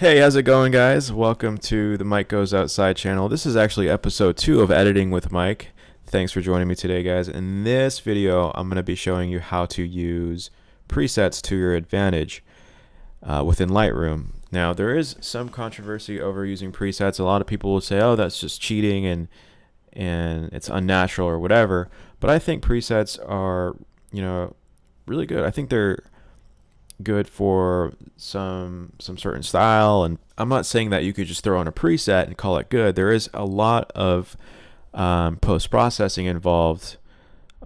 Hey, how's it going, guys? Welcome to the Mike Goes Outside channel. This is actually episode 2 of Editing with Mike. Thanks for joining me today, guys. In this video, I'm going to be showing you how to use presets to your advantage within Lightroom. Now, there is some controversy over using presets. A lot of people will say, oh, that's just cheating and it's unnatural or whatever. But I think presets are, really good. I think they're good for some certain style, and I'm not saying that you could just throw on a preset and call it good. There is a lot of post-processing involved.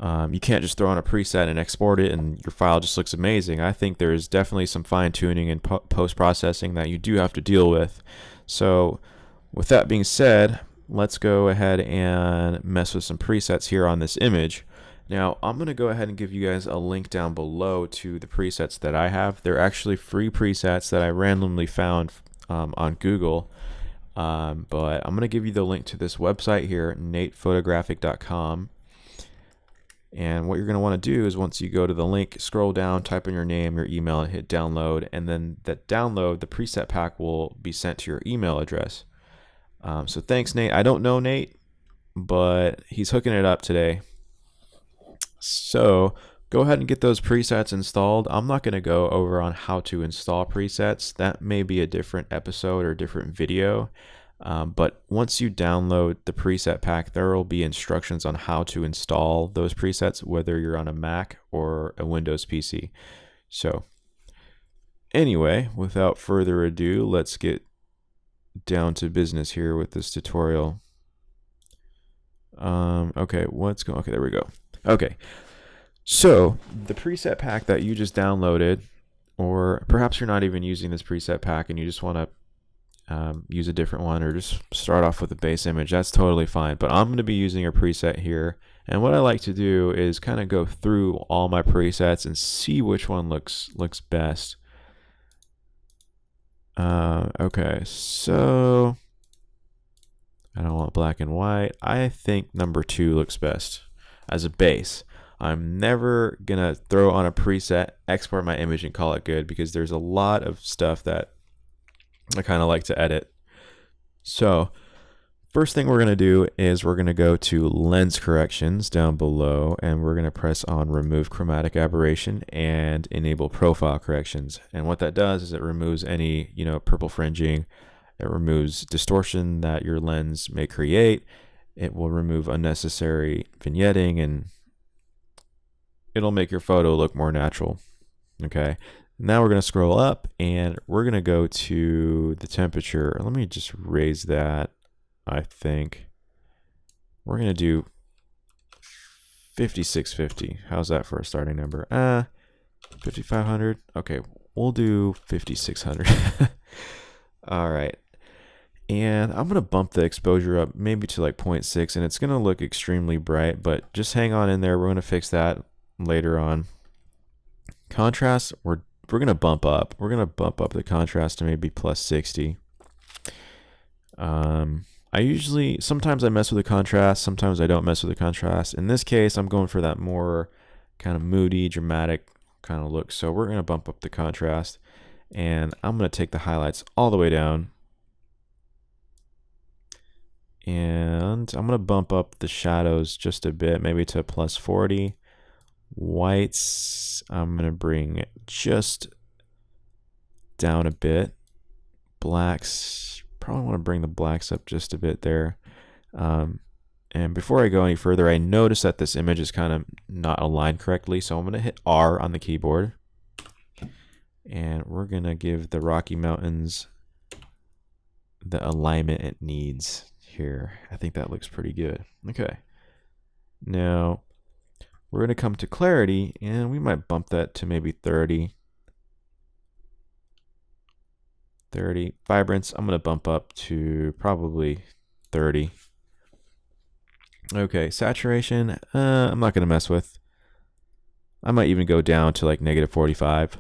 You can't just throw on a preset and export it and your file just looks amazing. I think there's definitely some fine-tuning and post-processing that you do have to deal with. So with that being said, let's go ahead and mess with some presets here on this image. Now, I'm going to go ahead and give you guys a link down below to the presets that I have. They're actually free presets that I randomly found on Google. But I'm going to give you the link to this website here, natephotographic.com. And what you're going to want to do is once you go to the link, scroll down, type in your name, your email, and hit download. And then that download, the preset pack will be sent to your email address. So thanks, Nate. I don't know Nate, but he's hooking it up today. So go ahead and get those presets installed. I'm not going to go over on how to install presets. That may be a different episode or different video. But once you download the preset pack, there will be instructions on how to install those presets, whether you're on a Mac or a Windows PC. So anyway, without further ado, let's get down to business here with this tutorial. Okay, okay, there we go. Okay, so the preset pack that you just downloaded, or perhaps you're not even using this preset pack and you just want to use a different one or just start off with a base image, that's totally fine. But I'm going to be using a preset here, and what I like to do is kind of go through all my presets and see which one looks best. Okay, so I don't want black and white. I think number 2 looks best as a base. I'm never gonna throw on a preset, export my image, and call it good, because there's a lot of stuff that I kind of like to edit. So first thing we're gonna do is we're gonna go to lens corrections down below, and we're gonna press on remove chromatic aberration and enable profile corrections. And what that does is it removes any purple fringing. It removes distortion that your lens may create. It will remove unnecessary vignetting, and it'll make your photo look more natural. Okay, now we're going to scroll up and we're going to go to the temperature. Let me just raise that. I think we're going to do 5650. How's that for a starting number? 5500. Okay, we'll do 5600. All right. And I'm going to bump the exposure up maybe to like 0.6, and it's going to look extremely bright, but just hang on in there. We're going to fix that later on. Contrast, we're going to bump up. We're going to bump up the contrast to maybe plus 60. Sometimes I mess with the contrast, sometimes I don't mess with the contrast. In this case, I'm going for that more kind of moody, dramatic kind of look. So we're going to bump up the contrast, and I'm going to take the highlights all the way down. And I'm going to bump up the shadows just a bit, maybe to plus 40. Whites, I'm going to bring just down a bit. Blacks, probably want to bring the blacks up just a bit there. And before I go any further, I notice that this image is kind of not aligned correctly, so I'm going to hit R on the keyboard. And we're going to give the Rocky Mountains the alignment it needs. Here, I think that looks pretty good. Okay, now we're going to come to clarity, and we might bump that to maybe 30. Vibrance, I'm going to bump up to probably 30. Okay, saturation, I'm not going to mess with. I might even go down to like negative 45.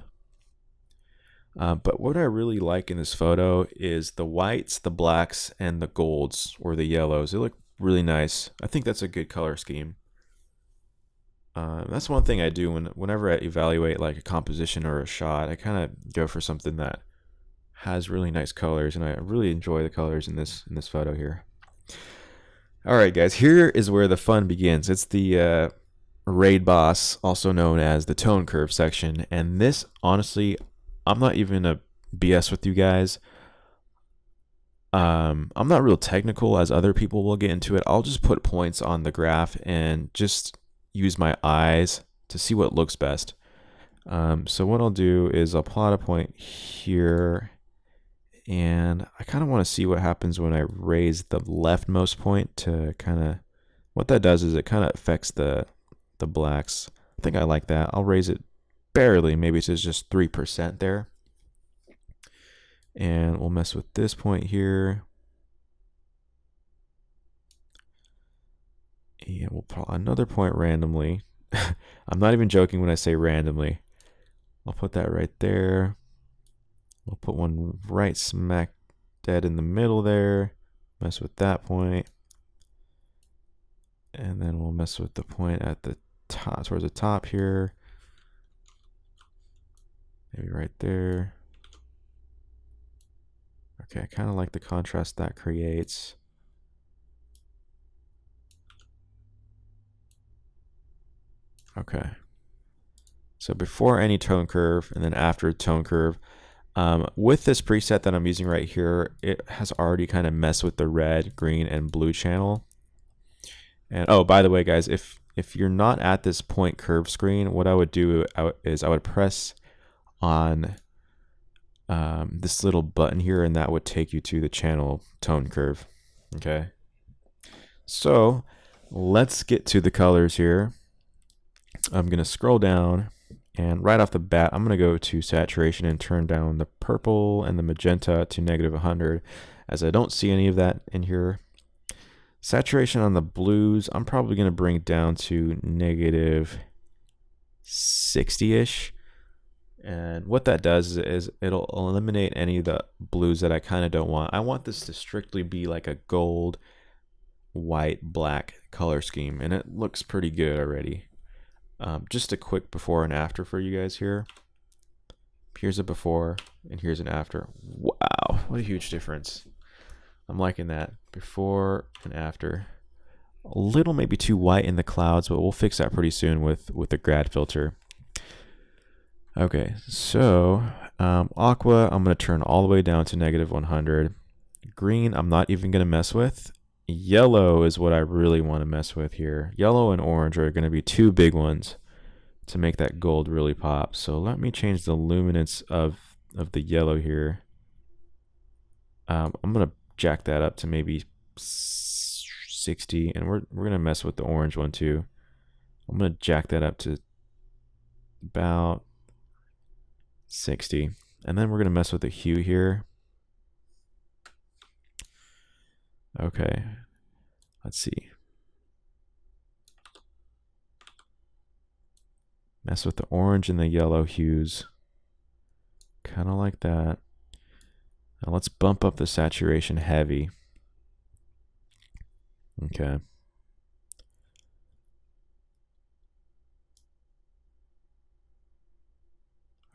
But what I really like in this photo is the whites, the blacks, and the golds or the yellows. They look really nice. I think that's a good color scheme. That's one thing I do whenever I evaluate like a composition or a shot. I kind of go for something that has really nice colors, and I really enjoy the colors in this photo here. All right, guys, here is where the fun begins. It's the raid boss, also known as the tone curve section, and this, honestly, I'm not even a BS with you guys. I'm not real technical as other people will get into it. I'll just put points on the graph and just use my eyes to see what looks best. So what I'll do is I'll plot a point here, and I kind of want to see what happens when I raise the leftmost point to kind of, what that does is it kind of affects the blacks. I think I like that. I'll raise it barely, maybe to just 3% there. And we'll mess with this point here. And we'll plot another point randomly. I'm not even joking when I say randomly. I'll put that right there. We'll put one right smack dead in the middle there. Mess with that point. And then we'll mess with the point at the top, towards the top here. Maybe right there. Okay, I kind of like the contrast that creates. Okay. So before any tone curve and then after tone curve, with this preset that I'm using right here, it has already kind of messed with the red, green, and blue channel. And oh, by the way, guys, if you're not at this point curve screen, what I would do is I would press on this little button here, and that would take you to the channel tone curve. Okay, so let's get to the colors here. I'm gonna scroll down, and right off the bat, I'm gonna go to saturation and turn down the purple and the magenta to -100, as I don't see any of that in here. Saturation on the blues, I'm probably gonna bring down to -60-ish. And what that does is it'll eliminate any of the blues that I kind of don't want. I want this to strictly be like a gold, white, black color scheme, and it looks pretty good already. Just a quick before and after for you guys here. Here's a before and here's an after. Wow, what a huge difference. I'm liking that. Before and after. A little maybe too white in the clouds, but we'll fix that pretty soon with the grad filter. Okay, so aqua, I'm going to turn all the way down to -100. Green, I'm not even going to mess with. Yellow is what I really want to mess with here. Yellow and orange are going to be two big ones to make that gold really pop. So let me change the luminance of the yellow here. I'm going to jack that up to maybe 60, and we're going to mess with the orange one too. I'm going to jack that up to about 60, and then we're going to mess with the hue here. Okay, let's see. Mess with the orange and the yellow hues, kind of like that. Now let's bump up the saturation heavy. Okay.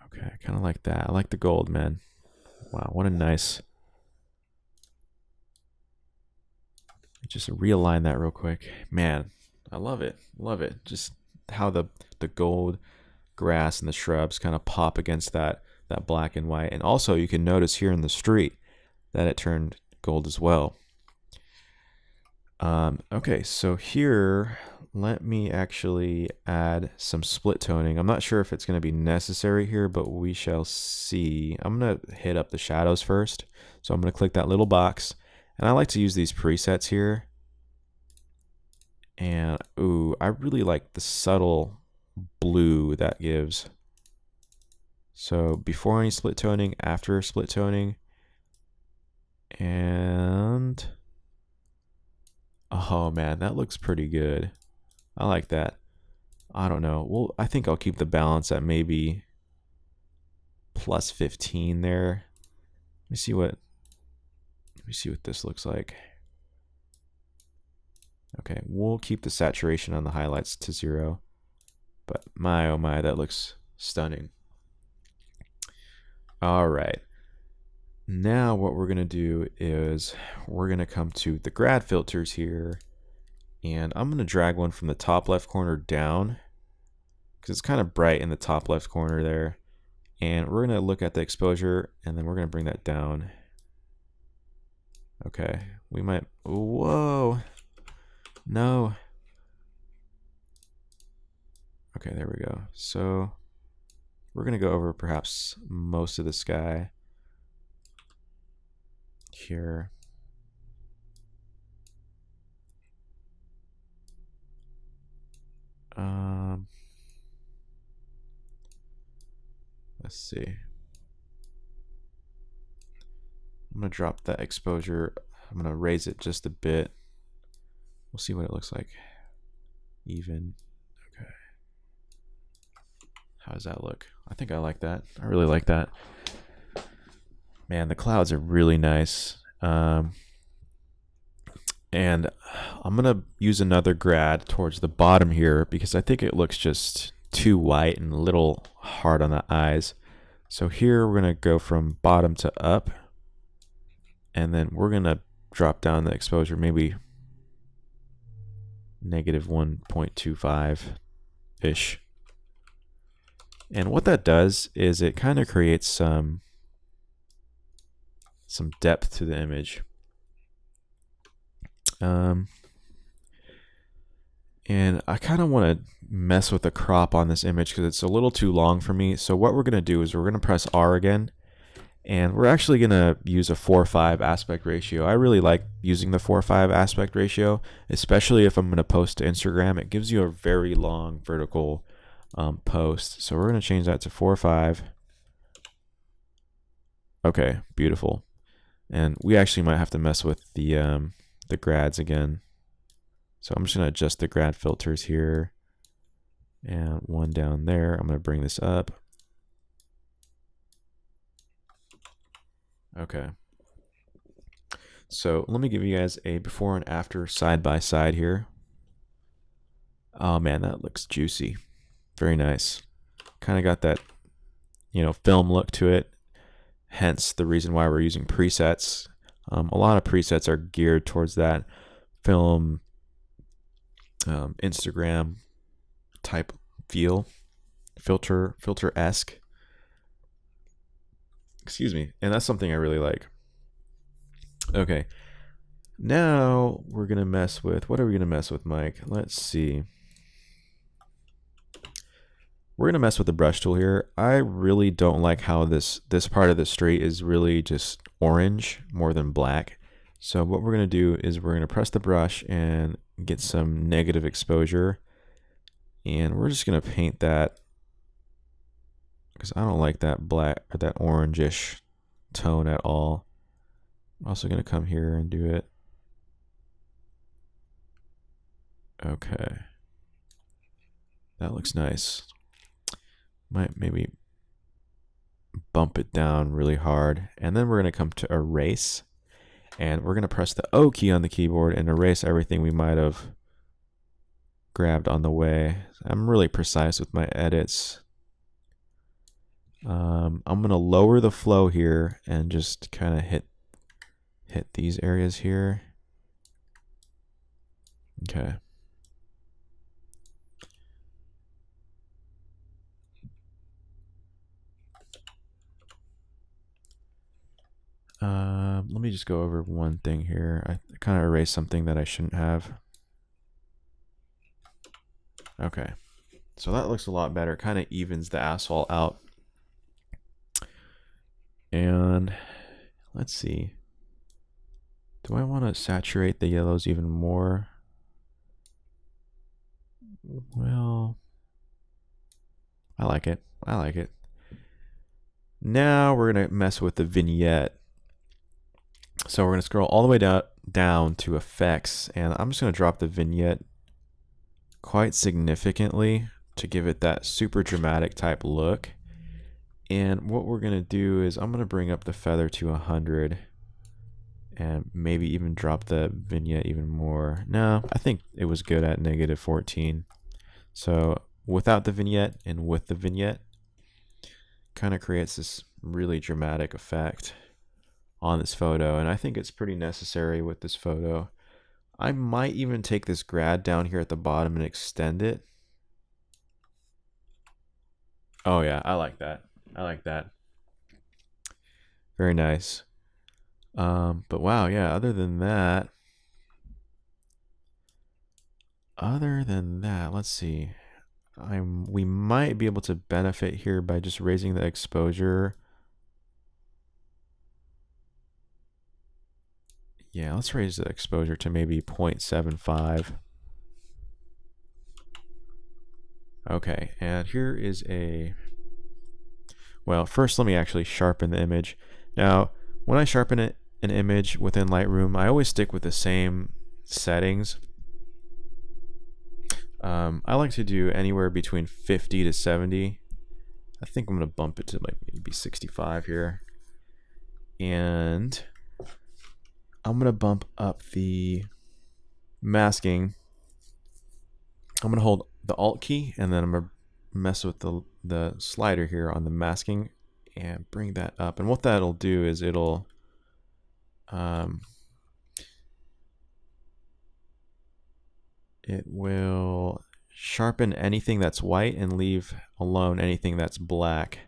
Okay, I kind of like that. I like the gold, man. Wow, what a nice. Just realign that real quick. Man, I love it. Love it. Just how the gold grass and the shrubs kind of pop against that black and white. And also you can notice here in the street that it turned gold as well. Okay, so here, let me actually add some split toning. I'm not sure if it's going to be necessary here, but we shall see. I'm going to hit up the shadows first. So I'm going to click that little box. And I like to use these presets here. And, ooh, I really like the subtle blue that gives. So before any split toning, after split toning. And, oh man, that looks pretty good. I like that. I don't know. Well, I think I'll keep the balance at maybe plus 15 there. Let me see what this looks like. Okay, we'll keep the saturation on the highlights to 0. But my oh my, that looks stunning. All right. Now what we're going to do is we're going to come to the grad filters here, and I'm going to drag one from the top left corner down because it's kind of bright in the top left corner there. And we're going to look at the exposure, and then we're going to bring that down. Okay, we might, whoa, no. Okay, there we go. So we're going to go over perhaps most of the sky here. Let's see. I'm going to drop that exposure. I'm going to raise it just a bit. We'll see what it looks like. Even. Okay. How does that look? I think I like that. I really like that. Man, the clouds are really nice. And I'm going to use another grad towards the bottom here because I think it looks just too white and a little hard on the eyes. So here we're going to go from bottom to up. And then we're going to drop down the exposure maybe negative 1.25-ish. And what that does is it kind of creates some depth to the image. And I kind of want to mess with the crop on this image because it's a little too long for me. So what we're going to do is we're going to press R again. And we're actually going to use a 4:5 aspect ratio. I really like using the 4:5 aspect ratio, especially if I'm going to post to Instagram. It gives you a very long vertical post. So we're going to change that to 4:5. Okay, beautiful. And we actually might have to mess with the grads again. So I'm just going to adjust the grad filters here. And one down there. I'm going to bring this up. Okay. So let me give you guys a before and after side by side here. Oh man, that looks juicy. Very nice. Kind of got that, film look to it. Hence the reason why we're using presets. A lot of presets are geared towards that film, Instagram type feel, filter-esque. Excuse me. And that's something I really like. Okay. Now we're going to mess with, what are we going to mess with, Mike? Let's see. We're going to mess with the brush tool here. I really don't like how this part of the street is really just orange more than black. So what we're going to do is we're going to press the brush and get some negative exposure. And we're just going to paint that because I don't like that black or that orangish tone at all. I'm also going to come here and do it. Okay. That looks nice. Might maybe bump it down really hard. And then we're going to come to erase. And we're going to press the O key on the keyboard and erase everything we might have grabbed on the way. I'm really precise with my edits. I'm going to lower the flow here and just kind of hit these areas here. Okay. Let me just go over one thing here. I kind of erased something that I shouldn't have. Okay. So that looks a lot better. Kind of evens the asphalt out. And let's see. Do I want to saturate the yellows even more? Well, I like it. I like it. Now we're going to mess with the vignette. So we're going to scroll all the way down to effects, and I'm just going to drop the vignette quite significantly to give it that super dramatic type look. And what we're going to do is I'm going to bring up the feather to 100 and maybe even drop the vignette even more. No, I think it was good at negative 14. So without the vignette and with the vignette, kind of creates this really dramatic effect. on this photo, and I think it's pretty necessary with this photo. I might even take this grad down here at the bottom and extend it. Oh yeah, I like that. I like that. Very nice. But wow, yeah, other than that, let's see. We might be able to benefit here by just raising the exposure. Yeah, let's raise the exposure to maybe 0.75. Okay, and here is well, first let me actually sharpen the image. Now, when I sharpen an image within Lightroom, I always stick with the same settings. I like to do anywhere between 50 to 70. I think I'm going to bump it to like maybe 65 here. And I'm going to bump up the masking. I'm going to hold the Alt key, and then I'm going to mess with the slider here on the masking and bring that up. And what that'll do is it'll it will sharpen anything that's white and leave alone anything that's black.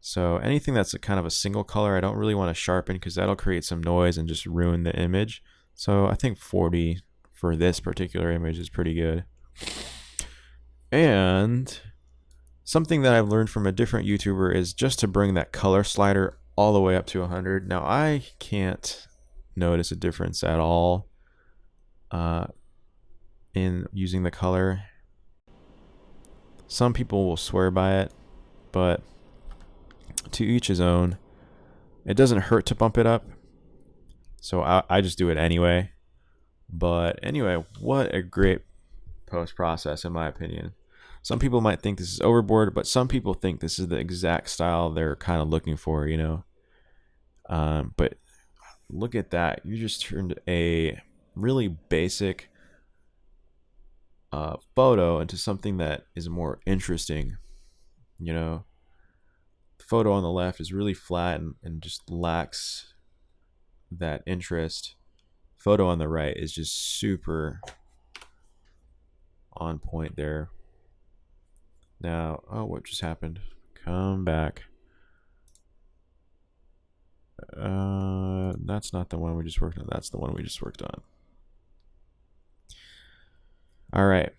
So anything that's a kind of a single color, I don't really want to sharpen because that'll create some noise and just ruin the image. So I think 40 for this particular image is pretty good. And something that I've learned from a different YouTuber is just to bring that color slider all the way up to 100. Now I can't notice a difference at all in using the color. Some people will swear by it, but to each his own. It doesn't hurt to bump it up, so I just do it anyway. But anyway, what a great post process in my opinion. Some people might think this is overboard, but some people think this is the exact style they're kind of looking for, you know. But look at that. You just turned a really basic photo into something that is more interesting, you know. The photo on the left is really flat and just lacks that interest. Photo on the right is just super on point there. Now, oh, what just happened? Come back. That's not the one we just worked on. That's the one we just worked on. All right.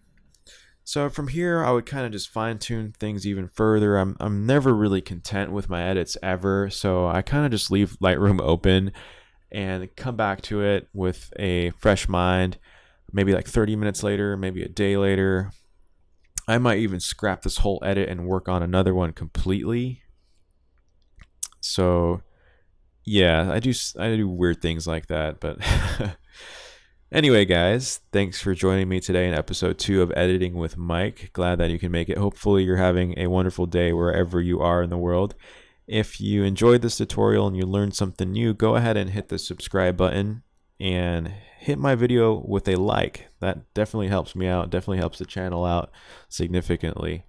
So from here, I would kind of just fine tune things even further. I'm never really content with my edits ever, so I kind of just leave Lightroom open and come back to it with a fresh mind. Maybe like 30 minutes later, maybe a day later. I might even scrap this whole edit and work on another one completely. So yeah, I do weird things like that, but anyway, guys, thanks for joining me today in episode 2 of Editing with Mike. Glad that you can make it. Hopefully you're having a wonderful day wherever you are in the world. If you enjoyed this tutorial and you learned something new, go ahead and hit the subscribe button and hit my video with a like. That definitely helps me out, definitely helps the channel out significantly.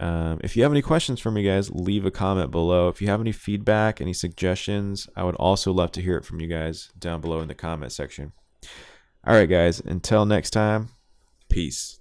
If you have any questions for me, guys, leave a comment below. If you have any feedback, any suggestions, I would also love to hear it from you guys down below in the comment section. All right, guys, until next time, peace.